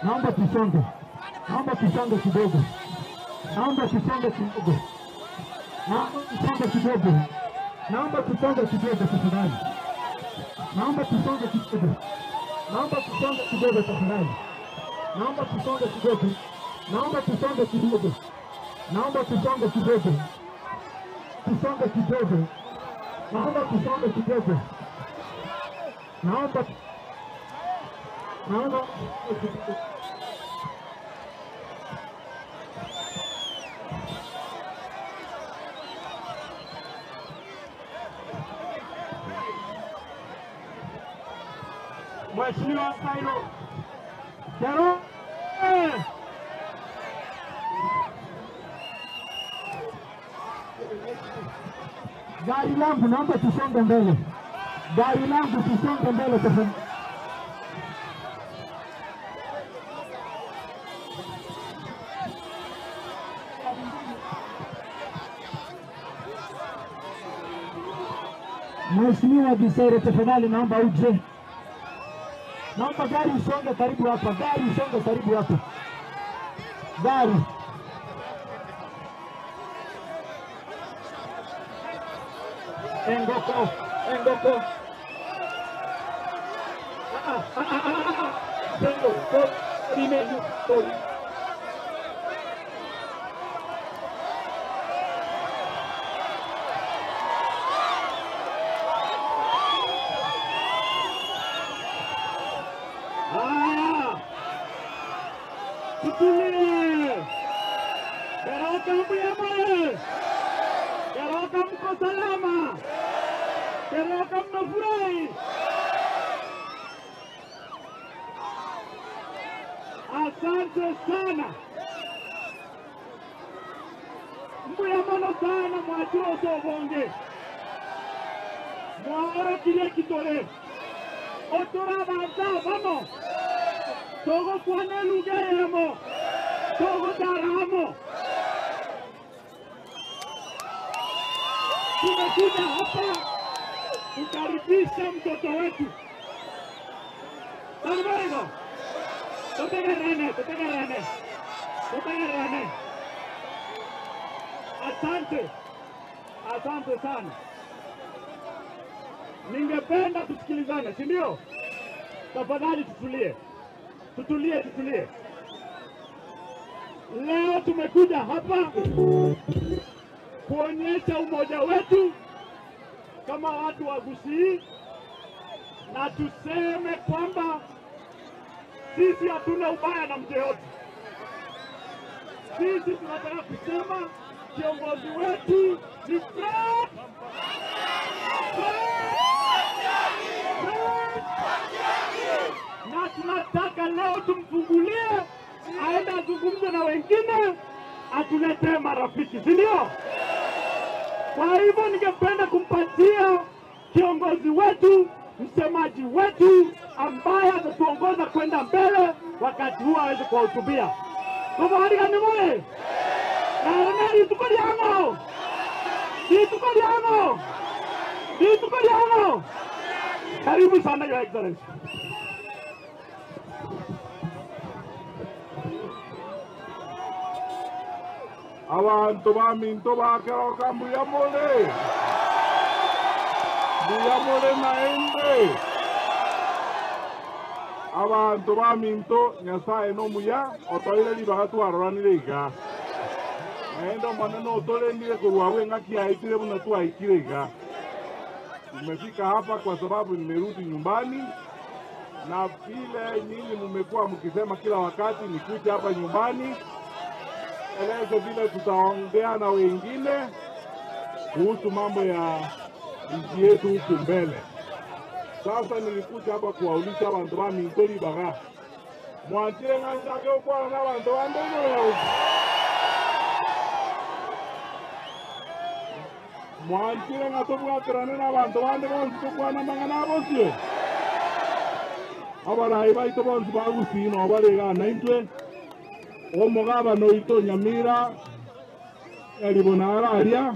Naomba tusonge. Naomba tusonge kidogo. Naomba tusonge kidogo. Naomba tusonge kidogo. Naomba tusonge kidogo tafadhali. Naomba tusonge kidogo. Naomba tusonge kidogo tafadhali. Naomba tusonge kidogo. Naomba tusonge kidogo. Naomba tusonge kidogo. Tusonge kidogo. Naomba tusonge kidogo. Naomba Mheshimiwa Sairo Kero gari langu naomba tusonge mbele. Gari langu tusonge mbele tafadhali. Mheshimiwa Bisaire tafadhali naomba uje. Naomba gari usonge karibu hapa. Gari usonge karibu hapa. Gari. Engoko. Engoko. Engoko. Engoko. Tutulie. Keroka muyamale. Keroka mko salama. Keroka mnafurahi. Asante sana. Muyamano sana mwajiro sobonge. Mwara kile kitole. Otora banta vamos. Togo kwane lugayemo. Togo daramo. Tumekuja hapa kukaribisha mtoto wetu. Salvador. Tutegerane. Asante sana. Ningependa tusikilizane, si ndio? Tafadhali tutulie. Leo tumekuja hapa kuonyesha umoja wetu kama watu wa Gusii, na tuseme kwamba sisi hatuna ubaya na mtu yote. Sisi tunataka kusema kiongozi wetu ni Fred. Na tunataka leo tumfungulie aende azungumze na wengine, atuletee marafiki, si ndio? Kwa hivyo ningependa kumpatia kiongozi wetu, msemaji wetu ambaye atatuongoza kwenda mbele wakati huo aweze kuwahutubia. Kwa hali gani mwe? Na tukoliano. Karibu sana Your Excellency. Abantu baminto bakeroka mbuyamole naende. Abantu baminto Nyasaye no muya otoire libaga twaroranire iga. Naendo maneno otolendire kurwawe ngaki aitire buna tuaikire iga. Nimefika hapa kwa sababu nimerudi nyumbani, na vile nyinyi mmekuwa mkisema kila wakati nikuje hapa nyumbani elezo vile tutaongea na wengine kuhusu mambo ya nchi yetu huku mbele. Sasa nilikuja hapa kuwauliza abantu ba Mintori baga. Mwantire nganjage ukwana na abantu bandeno ya huku. Mwantire ngatobwatirane na abantu bande bonsi tukwana mangana abosio. Abarayi baito bonsi bagusii no baregana intwe. Omugaba noito Nyamira elibona araria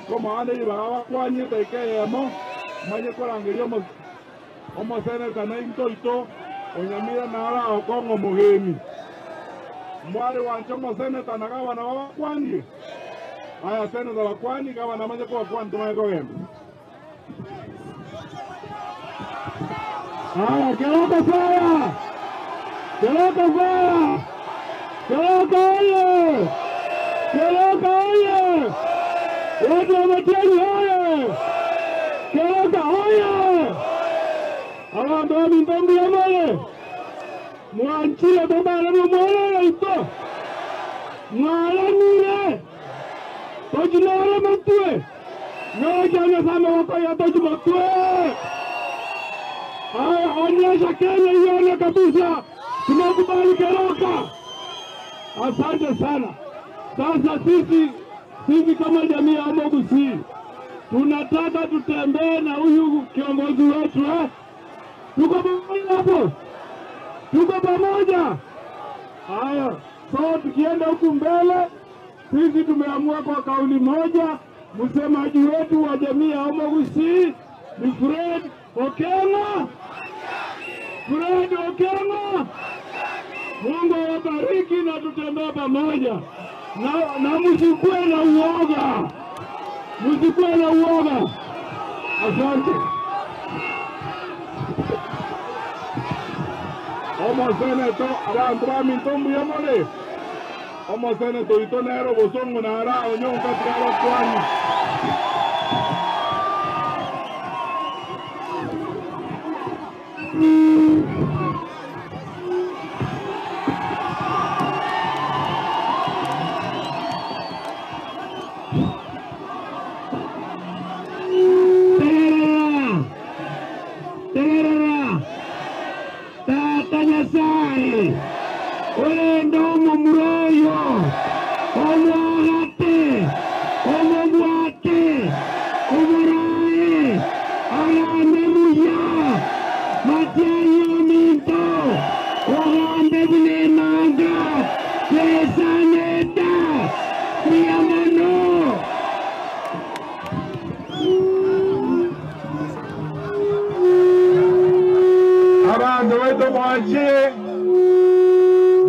koma ande ibaga kwanye tekeyemo manye korangerio omo seneta na intoito onyamira nara okongo mugeni mwari wancho moseneta na gavana wakwani aya seneta wakwani gavana maze kwa kwani tumaeko gembe aya Keroka faya Keroka faya Keroka oye Keroka oye watu wa Matiang'i oye Keroka oye abantu b'Intombi ya Mole mwanchile babana b'Mole ito mwalanire tojinare matwe nojanya sana wakaya tojimatwe haya onyesha Kenya ione kabisa tunakubali Keroka. Asante sana. Sasa sisi kama jamii ya Homo Gusii tunataka tutembee na huyu kiongozi wetu tuko pamoja hapo, tuko pamoja. Haya, so tukienda huku mbele, sisi tumeamua kwa kauli moja, msemaji wetu wa jamii ya Homo Gusii ni Fred Okenga. Fred Okenga, Mungu awabariki na tutembee pamoja. Na msikuwe na uoga, msikuwe na uoga. Asante. Omo seneto abantu b'Intombi ya Mole omo seneto itonero bosongo na ara onyo katika wakwani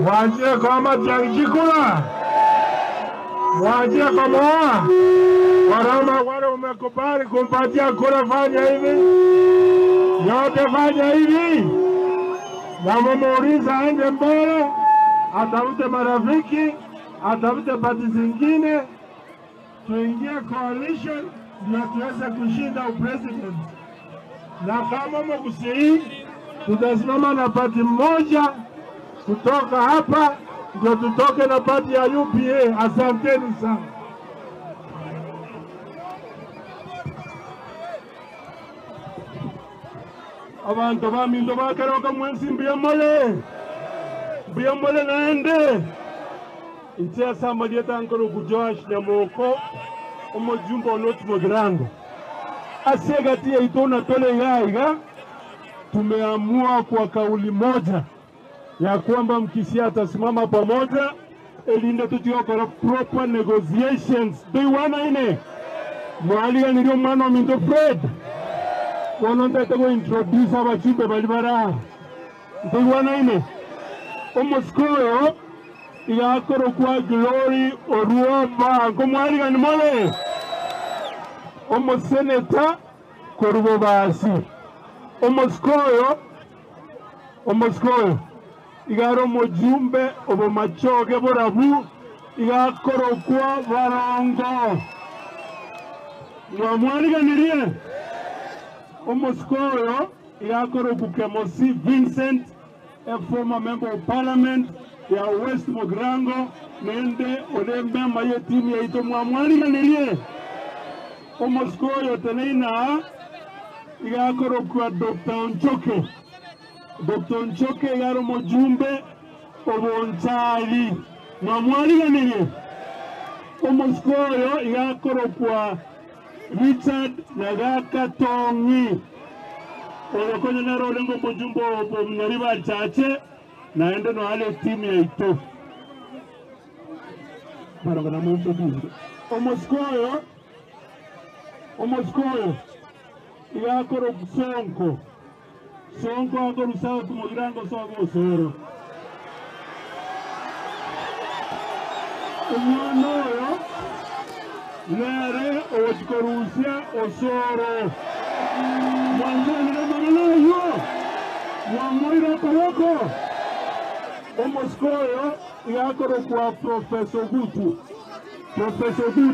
Mwajie kama tiangikula mwajie kama warama wale umekubali kumpatia kura, fanya hivi yote, fanya hivi na mumuuliza aende mbele, atafute marafiki, atafute pati zingine, tuingie coalition ndio tuweze kushinda upresident. Na kama Homo Gusii tutasimama na pati moja kutoka hapa ndio tutoke na pati ya UPA. Asanteni sana. Abantu b'Intombi ba Keroka mwensi Mbuya Mole naende intia sama dieta ankoro kujoash nyamoko omojumbo onoti modrango asegatia itona tole gaiga. Tumeamua kwa kauli moja ya kwamba Mkisia atasimama pamoja elinde tutiyokora proper negotiations. Biwana ine mwaliga nilio mwana wa Minto Fred wanonta go introduce abachimbe balibara. Biwana ine omoskoyo yakoro kwa Glory Oruoma komwaliga ni Mole omoseneta korubo basi omoskoyo igaro mojumbe obo machoge borabu igakorokwa barongo mwamwaliga nirie omoskoyo igakoroku Kemosi Vincent, a former member of parliament ya West Mogrango nende odembe maye timu ya ito mwamwaliga nirie omoskoyo teneina igakoroku Dr. Nchoke igaro mojumbe obonchali mwamwaliga nirie omoskoyo igakoroku Richard Nagaka Tongi okonya nero lengo mojumbo mnyariba chache naende no ale timu ya ito para kana mumbo bingo omoskoyo igakoroku Sonko akorusaho tumugirango sogo osoro. Umwana oyo nere ochikorusya osoro. Mwanzanire mananayo. Mwamoira koroko. Omoskoyo yakoro kwa Professor Gutu. Professor Gutu.